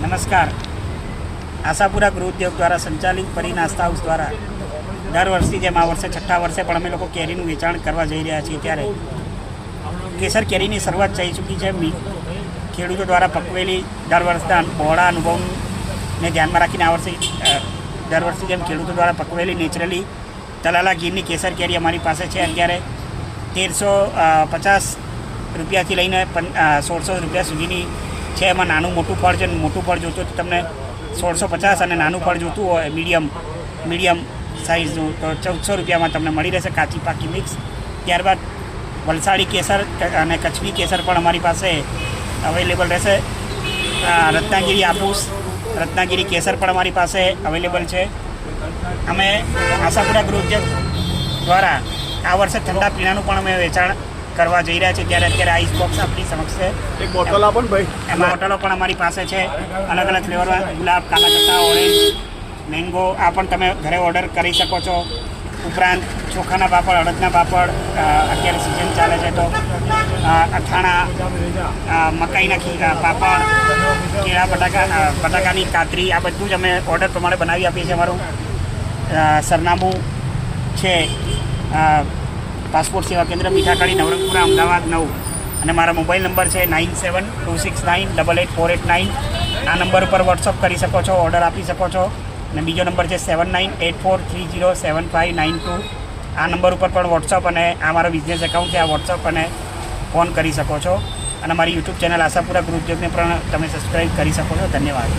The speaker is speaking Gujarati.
નમસ્કાર. આશાપુરા ગૃહ ઉદ્યોગ દ્વારા સંચાલિત પરી નાસ્તા હાઉસ દ્વારા દર વર્ષથી જેમ આ વર્ષે છઠ્ઠા વર્ષે પણ અમે લોકો કેરીનું વેચાણ કરવા જઈ રહ્યા છીએ ત્યારે કેસર કેરીની શરૂઆત થઈ ચૂકી છે. ખેડૂતો દ્વારા પકવેલી દર વર્ષના બહોળા અનુભવને ધ્યાનમાં રાખીને આ વર્ષે દર વર્ષથી જેમ ખેડૂતો દ્વારા પકવેલી નેચરલી તલાલા ગીરની કેસર કેરી અમારી પાસે છે. અત્યારે 1350 રૂપિયાથી લઈને 1600 રૂપિયા સુધીની છે. એમાં નાનું મોટું ફળ છે. મોટું ફળ જોતું તો તમને 1650 અને નાનું ફળ જોતું હોય મીડિયમ સાઇઝનું તો 1400 રૂપિયામાં તમને મળી રહેશે કાચી પાકી મિક્સ. ત્યારબાદ વલસાડી કેસર અને કચ્છી કેસર પણ અમારી પાસે અવેલેબલ રહેશે. રત્નાગીરી આફૂસ રત્નાગીરી કેસર પણ અમારી પાસે અવેલેબલ છે. અમે આશાપુરા ગૃહ ઉદ્યોગ દ્વારા આ વર્ષે ઠંડા પીણાનું પણ અમે વેચાણ કરવા જઈ રહ્યા છે. ત્યારે અત્યારે આઈસ બોક્સ આપણી સમક્ષ છે. એક બોટલ આપો ને ભાઈ. એમાં બોટલો પણ અમારી પાસે છે અલગ અલગ ફ્લેવરમાં ગુલાબ, કાલા કત્તા, ઓરેન્જ, મેંગો. આ પણ તમે ઘરે ઓર્ડર કરી શકો છો. ઉપરાંત ચોખાના પાપડ, અડદના પાપડ અત્યારે સિઝન ચાલે છે તો અથાણા, મકાઈના પાપડ, કેળા બટાકાની કાતરી, આ બધું જ અમે ઓર્ડર પ્રમાણે બનાવી આપીએ છીએ. અમારું સરનામું છે પાસપોર્ટ સેવા કેન્દ્ર, મીઠાકાળી, નવરંગપુરા, અમદાવાદ 9 અને મારા મોબાઈલ નંબર છે 9726988849. આ નંબર ઉપર વોટ્સઅપ કરી શકો છો, ઓર્ડર આપી શકો છો. અને બીજો નંબર છે 7984307592. આ નંબર ઉપર પણ વોટ્સઅપ અને આ મારો બિઝનેસ એકાઉન્ટ છે, આ વોટ્સઅપ અને ફોન કરી શકો છો. અને મારી યુટ્યુબ ચેનલ આશાપુરા ગૃહ ઉદ્યોગને પણ તમે સબસ્ક્રાઈબ કરી શકો છો. ધન્યવાદ.